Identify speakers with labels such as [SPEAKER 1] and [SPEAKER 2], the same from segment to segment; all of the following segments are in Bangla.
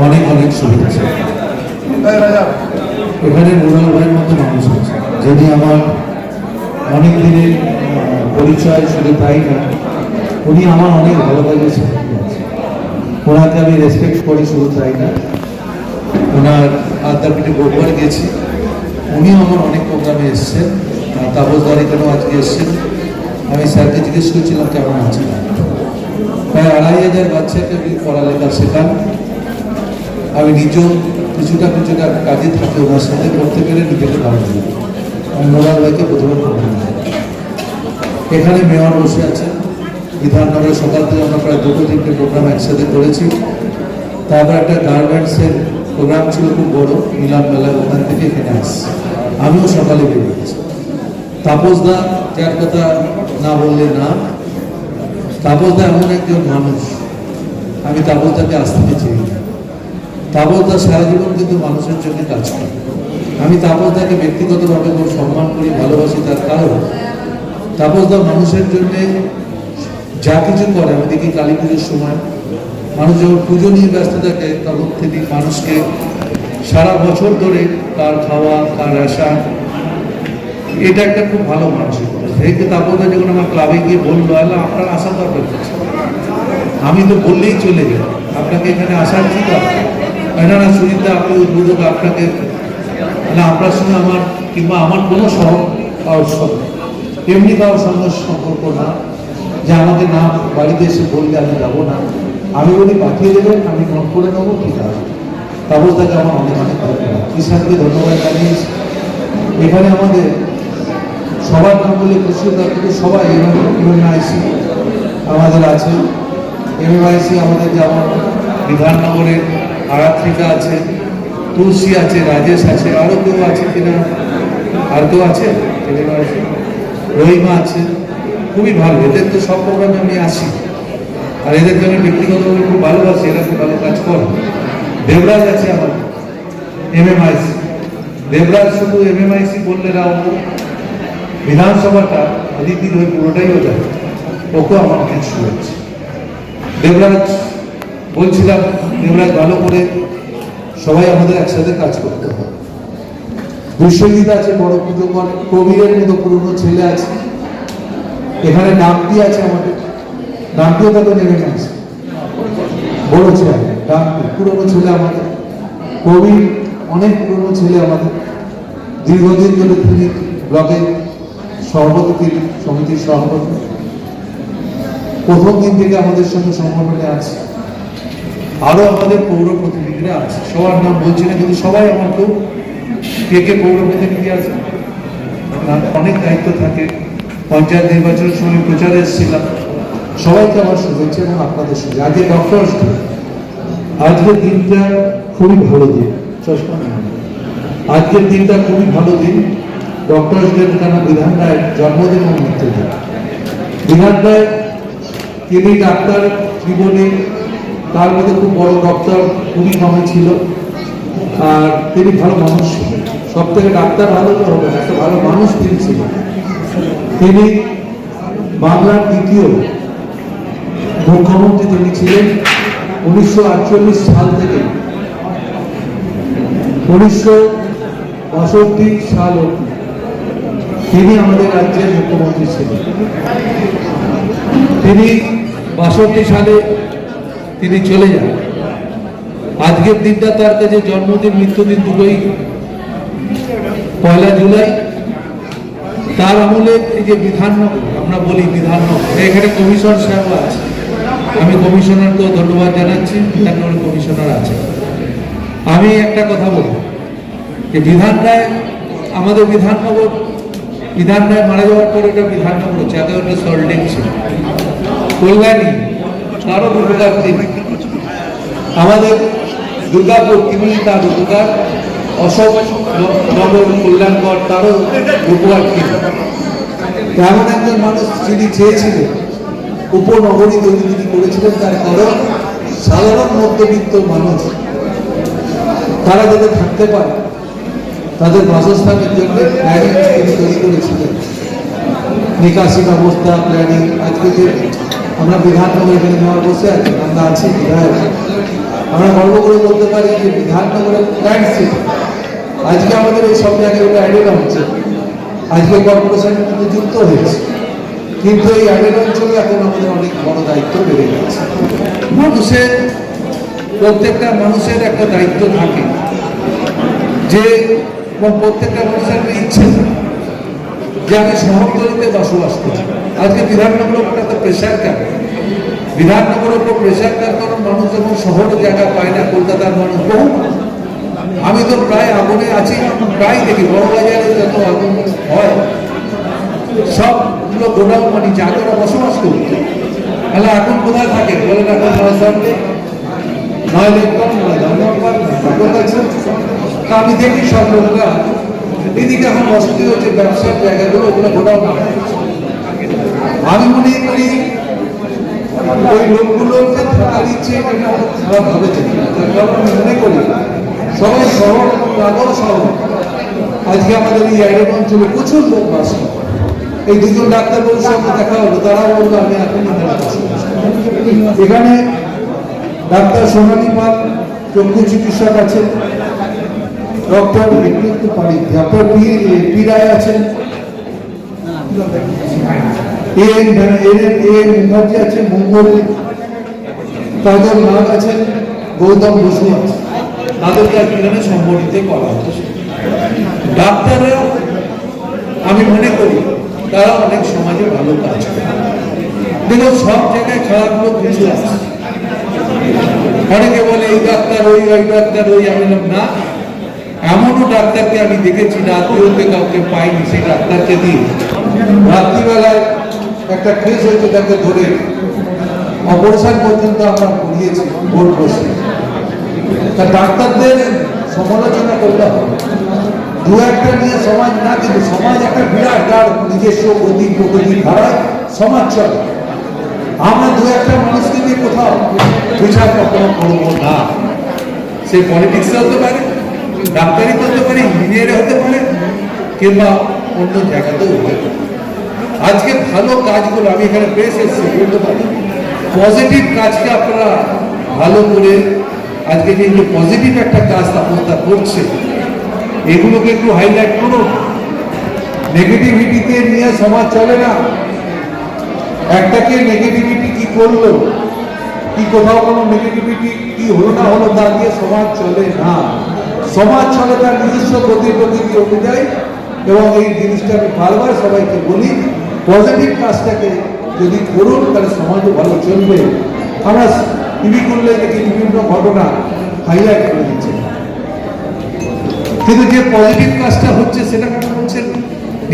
[SPEAKER 1] অনেক অনেক শুভেচ্ছা। এখানে মুরাল ভাইয়ের মতো মানুষ আছে, যিনি আমার অনেক দিনের পরিচয়, শুধু তাই না, উনি আমার অনেক ভালোবাসেছেন। ওনাকে আমি রেসপেক্ট করি, শুধু তাই না, ওনার আদ্যাপীঠে বহুবার গেছি। উনিও আমার অনেক প্রোগ্রামে এসছেন। তাপসদারি কেন আজকে এসছেন, আমি স্যারকে জিজ্ঞেস করছিলাম কেমন আছে। প্রায় ২৫০০ বাচ্চাকে পড়ালেখা শেখান। আমি নিজেও কিছুটা কাজে থাকি, ওনার সাথে করতে পেরে নিজেকে ভালো লাগে। আমি মোরাল ভাইকে প্রথমে প্রোগ্রাম, এখানে মেয়র বসে আছেন বিধাননগরে। সকাল থেকে আমরা প্রায় ২-৩টে প্রোগ্রাম একসাথে করেছি। তারপর একটা গার্মেন্টসের প্রোগ্রাম ছিল খুব বড়, মিলান মেলায়, ওখান থেকে এখানে আসছি। আমিও সকালে বেরিয়েছি। তাপসদা, যার কথা না বললে না, তাপসদা এমন একজন মানুষ, আমি তাপসদাকে আজ থেকে চিনি। তাপসদা সারা জীবন কিন্তু মানুষের জন্য কাজ করে। আমি তাপসদাকে ব্যক্তিগতভাবে খুব সম্মান করি, ভালোবাসি। তার কারণ তাপসদা মানুষের জন্যে যা কিছু করে, আমি দেখি কালী পুজোর সময় মানুষ যখন পুজো নিয়ে ব্যস্ত থাকে, তখন তিনি মানুষকে সারা বছর ধরে কার খাওয়া, কার আসা, এটা একটা খুব ভালো মানসিকতা। সেই তাপসদা যখন আমার ক্লাবে গিয়ে বললো, আল্লাহ আপনার আসার দরকার করছে, আমি তো বললেই চলে গেল, আপনাকে এখানে আসার কি দরকার? না সুচিন্তা, আপনি উদ্বোধক, আপনাকে না, আপনার সঙ্গে আমার কিংবা আমার কোনো কারোর সঙ্গে এমনি কারোর সঙ্গে সম্পর্ক না যে আমাকে না বাড়িতে এসে বললে আমি যাবো না। আমি বলি পাঠিয়ে দেবেন, আমি নোট করে নেবো, ঠিক আছে। তাপসদাকে আমার অনেক অনেক ধন্যবাদ, কিষানকে ধন্যবাদ জানিয়েছি। এখানে আমাদের সবার নাম বলে খুশি হতে, কিন্তু সবাই এমএমআইসি আমাদের আছে। এমএমআইসি আমাদের যেমন বিধাননগরের আরাত্রিকা আছে, তুলসী আছে, রাজেশ আছে, আরও কেউ আছে কিনা, আর কেউ আছে, রহিমা আছে। খুবই ভালো, এদের তো সব প্রোগ্রামে আমি আসি, আর এদের জন্য ব্যক্তিগতভাবে খুব ভালোবাসি, এরা খুব ভালো কাজ করে। দেবরাজ আছে আমাদের এমএমআইসি। দেবরাজ শুধু এমএমআইসি বললে না, ও বিধানসভাটা অদিতির হয়ে পুরোটাই ও যায়, ওকেও আমার অনেক শুভেচ্ছা। দেবরাজ বলছিলাম, দেবরাজ ভালো করে সবাই আমাদের একসাথে কাজ করতে হবে। বিশ্বজিৎ আছে, বড় পুজো করে, কবিরের মতো পুরনো ছেলে আছে এখানে, নামটি আছে আমাদের, নামটিও তাকে নেমে গেছে, বড় ছেলে নামটি, পুরনো ছেলে আমাদের। কবির অনেক পুরনো ছেলে আমাদের, দীর্ঘদিন ধরে তিনি ব্লকের সভাপতি, তিনি সমিতির সভাপতি, প্রথম দিন থেকে আমাদের সঙ্গে সংগঠনে আছে। আরো আমাদের পৌর প্রতিনিধিরা আছে, সবার নাম বলছি না, কিন্তু সবাই আমার তো কে পৌর প্রতিনিধি আছে, অনেক দায়িত্ব থাকে। পঞ্চায়েত নির্বাচনের সময় প্রচারে এসেছিলাম, সবাইকে আমার শুভেচ্ছা এবং আপনাদের সঙ্গে। আজকে ডক্টরস ডে, আজকের দিনটা খুবই ভালো দিন, আজকের দিনটা খুবই ভালো দিন ডক্টরস ডে, কেন বিধান রায়ের জন্মদিন এবং মৃত্যুদিন। বিধান রায়, তিনি ডাক্তার জীবনে, তার মধ্যে খুব বড় ডক্টর খুবই কমে ছিল, আর তিনি ভালো মানুষ ছিলেন। সব থেকে ডাক্তার ভালো তো হবে না, একটা ভালো মানুষ তিনি ছিলেন। তিনি বাংলার দ্বিতীয় মুখ্যমন্ত্রী তিনি ছিলেন 1948 সাল থেকে 1962 সাল অবধি তিনি আমাদের রাজ্যের মুখ্যমন্ত্রী ছিলেন। তিনি 62 সালে তিনি চলে যান। আজকের দিনটা তার কাছে জন্মদিন, মৃত্যুদিন দুটোই 1 জুলাই। তার আমলে এই যে বিধাননগর, আমরা বলি বিধাননগর, এখানে কমিশন সাহেব আছে, আমি কমিশনারকেও ধন্যবাদ জানাচ্ছি, বিধাননগরের কমিশনার আছে। আমি একটা কথা বলবো যে বিধান রায়, আমাদের বিধাননগর, বিধান রায় মারা যাওয়ার পরে এটা বিধাননগর হচ্ছে, আগে ওটা সল্টেক ছিল, কল্যাণী, আরো উপকার তিনি। আমাদের দুর্গাপুর, তিনি তার উপকার, অশোক নগর, কল্যাণগড়, তারও উপকার তিনি। এমন একজন মানুষ যিনি চেয়েছিলেন উপনগরী তৈরি তিনি করেছিলেন, তার কারণ সাধারণ মধ্যবিত্ত মানুষ তারা যাতে থাকতে পারে, তাদের বাসস্থানের জন্য প্ল্যানিং তিনি তৈরি করেছিলেন, নিকাশি ব্যবস্থা, প্ল্যানিং। আজকে যে আমরা বিধাননগর এখানে নেওয়ার বসে আছি, আমরা আছি বিধায়ক, আমরা গর্ব করে বলতে পারি যে বিধাননগরের প্ল্যান্ট সিটি। আজকে আমাদের এই সব জায়গায় অ্যাডেড হচ্ছে, আজকে কর্পোরেশনের মধ্যে যুক্ত হয়েছে, কিন্তু এই অ্যাডেড অঞ্চলে এখন আমাদের অনেক বড় দায়িত্ব বেড়ে গেছে। মানুষের প্রত্যেকটা মানুষের একটা দায়িত্ব থাকে যে প্রত্যেকটা মানুষের একটা ইচ্ছে থাকে যে আমি শহরতলিতে বসবাস করি। আজকে বিধাননগর উপর একটা প্রেশার কেন? বিধাননগরের উপর প্রেশার কার কারণ মানুষ যখন শহরে জায়গা পায় না, কলকাতার মানুষ বহু, আমি তো প্রায় আগুনে আছি, প্রায় দেখি বড় বাজারে যত আগুন হয় সবগুলো গোডাউন মানে যারা বসবাস করতো, তাহলে এখন কোথায় থাকে বলেন? এখন নয় সামনে নয় লেখক নয় ধন্যবাদ আমি দেখি সব লোকরা এদিকে এখন বসতি হচ্ছে, ব্যবসার জায়গাগুলো ওগুলো গোডাউন। আমি মনে করি ওই লোকগুলোকে থাকা দিচ্ছে খারাপ ভাবে দেখি না, তার কারণ আমি মনে করি সবাই শহর এবং নগর শহর আজকে আমাদের এই অ্যাডেড অঞ্চলে প্রচুর লোক বাস করে। এই দুজন ডাক্তারবাবুর সঙ্গে দেখা হলো, তারা বললো আমি এখন এখানে ডাক্তার সোনালী পাল চক্ষু চিকিৎসক আছেন, ডক্টর ডক্টর পি রায় আছেন, মুখার্জি আছেন, মঙ্গল কাজল নাগ আছেন, গৌতম বসু আছেন। তাদেরকে এখানে সম্বোধিত করা হচ্ছে। ডাক্তাররা আমি মনে করি তারা অনেক সমাজে ভালো কাজ করে। দেখো সব জায়গায় খারাপ লোক কিছু আছে, অনেকে বলে এই ডাক্তার ওই ডাক্তার ওই, আমি না, এমনও ডাক্তারকে আমি দেখেছি রাত্রিতে কাউকে পাইনি, সেই ডাক্তারকে দিয়ে রাত্রিবেলায় একটা কেস হয়েছে, তাকে ধরে অপারেশন পর্যন্ত আমরা করিয়েছি ভোট বসে। তা ডাক্তারদের সমালোচনা করতে হবে, দু একটা নিয়ে সমাজ না, কিন্তু সমাজ একটা বিরাট তার নিজস্ব গতি প্রকৃতি ধারায় সমাজ চলে। আমরা দু একটা মানুষকে দিয়ে কোথাও বিচার কখনো করবো না। সে পলিটিক্সে হতে পারে, ডাক্তারি হতে পারে, ইঞ্জিনিয়ারে হতে পারে, কিংবা অন্য জায়গাতেও হতে পারে। আজকে ভালো কাজগুলো আমি এখানে বেশ এসেছি বলতে পারি, পজিটিভ কাজকে আপনারা ভালো করে আজকে যে পজিটিভ একটা কাজ তাপস্তা করছে এগুলোকে একটু হাইলাইট করুন। নেগেটিভিটিতে নিয়ে সমাজ চলে না। একটাকে নেগেটিভিটি কি করলো, কি কোথাও কোনো নেগেটিভিটি কি হলো না হলো তা দিয়ে সমাজ চলে না। সমাজ চলে তার নিজস্ব গতি প্রকৃতি অনুযায়ী, এবং এই জিনিসটা আমি বারবার সবাইকে বলি, পজিটিভ কাজটাকে যদি করুন তাহলে সমাজও ভালো চলবে। আমরা টিভি করলে দেখি বিভিন্ন ঘটনা হাইলাইট করে দিচ্ছে, কিন্তু যে পজিটিভ কাজটা হচ্ছে সেটা কেন বলছেন?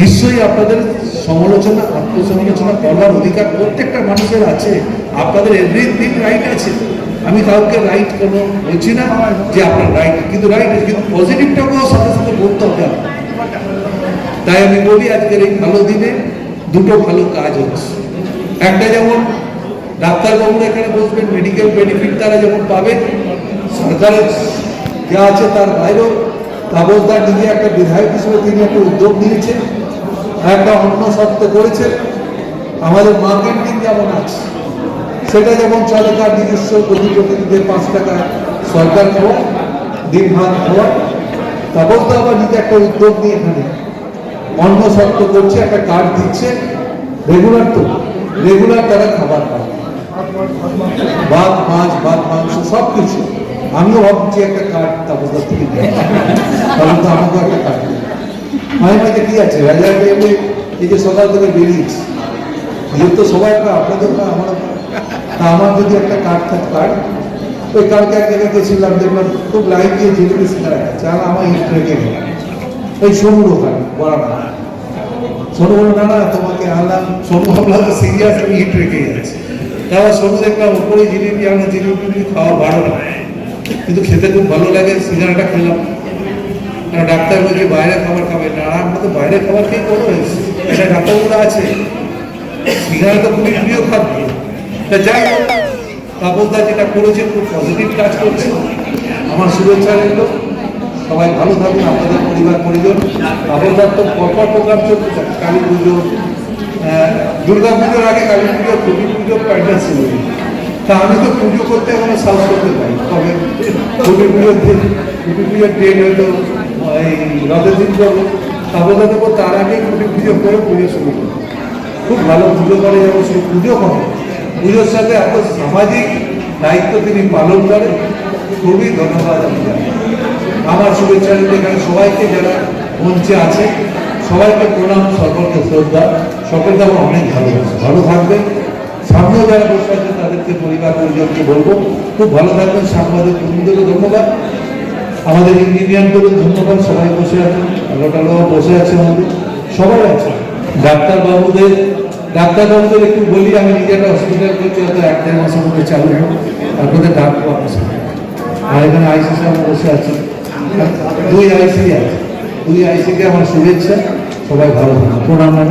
[SPEAKER 1] নিশ্চয়ই আপনাদের সমালোচনা আত্মসমালোচনা করার অধিকার প্রত্যেকটা মানুষের আছে, আপনাদের এভরিথিং রাইট আছে। আমি কাউকে রাইট কোনো বলছি না যে আপনার রাইট, কিন্তু রাইট আছে, কিন্তু পজিটিভটাকেও সাথে সাথে বলতে হবে। তাই আমি বলি আজকের এই ভালো দিনে দুটো ভালো কাজ হচ্ছে। একটা যেমন ডাক্তারবাবুরা এখানে বসবেন, মেডিকেল বেনিফিট তারা যেমন পাবেন, সরকারের যা আছে তার বাইরেও তাবলদার নিজে একটা বিধায়ক হিসেবে তিনি একটা উদ্যোগ নিয়েছেন, একটা অন্য শর্ত করেছেন। আমাদের মা ক্যান্টিন যেমন আছে সেটা যেমন চলে, তার নিজস্ব গতি প্রকৃতিদের 5 টাকা সরকার খাওয়া, দিন ভাত খাওয়া। তাবলদা আবার নিজে একটা উদ্যোগ নিয়ে এখানে অন্য শর্ত করছে, একটা কার্ড দিচ্ছে, রেগুলার তো রেগুলার তারা খাবার পায়, ভাত মাছ ভাত মাংস সব কিছু। আমিও ভাবছি একটা কার্ড তাপসদার থেকে তাহলে তো আমাকেও একটা কার্ড মাঝে মাঝে কি আছে রাজার টাইমে এই যে সকাল থেকে বেরিয়েছি, নিজের তো সবাই আপনাদের না আমার, তা আমার যদি একটা কার্ড থাকে, কার্ড ওই কালকে এক জায়গায় গেছিলাম, দেখলাম খুব লাইন দিয়ে জিলিপি সিঙ্গারা খাচ্ছে, আর আমার ইট রেখে গেল ওই সোনুর ওখানে বড়া না। সোনু বলো না না তোমাকে আনলাম, সোনু ভাবলাম তো সিরিয়াস, আমি ইট রেখে যাচ্ছি। তারপর সোনু দেখলাম ওপরে জিলিপি আনলাম, জিলিপি খাওয়া ভালো না, কিন্তু খেতে খুব ভালো লাগে, সিঙ্গারাটা খেলাম। কারণ ডাক্তার বলছে বাইরে খাবার খাবে না, আমরা তো বাইরে খাবার খেয়ে বড় হয়েছি, এটা ডাক্তারগুলো আছে। সিঙ্গারা তো খুবই প্রিয় খাদ্য। তা যাই হোক, তাপসদা যেটা করেছে খুব পজিটিভ কাজ করছে, আমার শুভেচ্ছা রইল। সবাই ভালো থাকুন, আপনাদের পরিবার পরিজন। তাপসদার তো পরপর প্রোগ্রাম চলতে থাকে, কালী পুজো, দুর্গা পুজোর আগে কালী পুজো, কবি পুজো, প্যান্ডেল ছিল। তা আমি তো পুজো করতে এখনো সাহস করতে পারি, তবে পুজোর ট্রেন হয়তো এই রথের দিন করবো, তারপরে দেবো তার আগেই পুজো করে পুজো শুরু করবো। খুব ভালো পুজো করে, যেমন শুধু পুজো করে, পুজোর সাথে এত সামাজিক দায়িত্ব তিনি পালন করেন, খুবই ধন্যবাদ আমি জানি। আমার শুভেচ্ছা দিতে এখানে সবাইকে যারা মঞ্চে আছে সবাইকে প্রণাম, সকলকে শ্রদ্ধা, সকলকে আমার অনেক ভালোবাসা। ভালো থাকবেন, সামনেও যারা বসে আছে তাদেরকে পরিবার পরিজনকে বলবো খুব ভালো থাকবেন। সাংবাদিক বন্ধুদেরও ধন্যবাদ, আমাদের ইঞ্জিনিয়ারদেরও ধন্যবাদ, সবাই বসে আছেন, আলোটালো বসে আছে, আমাদের সবাই আছে। ডাক্তারবাবুদের একটু বলি, আমি নিজে একটা হসপিটাল করছি, হয়তো 1-1.5 মাসের মধ্যে চালু হবে, আপনাদের ডাকবো আপনার সাথে। আর এখানে আইসি সাহেব বসে আছে, 2 আইসি আছে, 2 আইসিকে আমার শুভেচ্ছা, সবাই ভালো থাকুন, প্রণাম।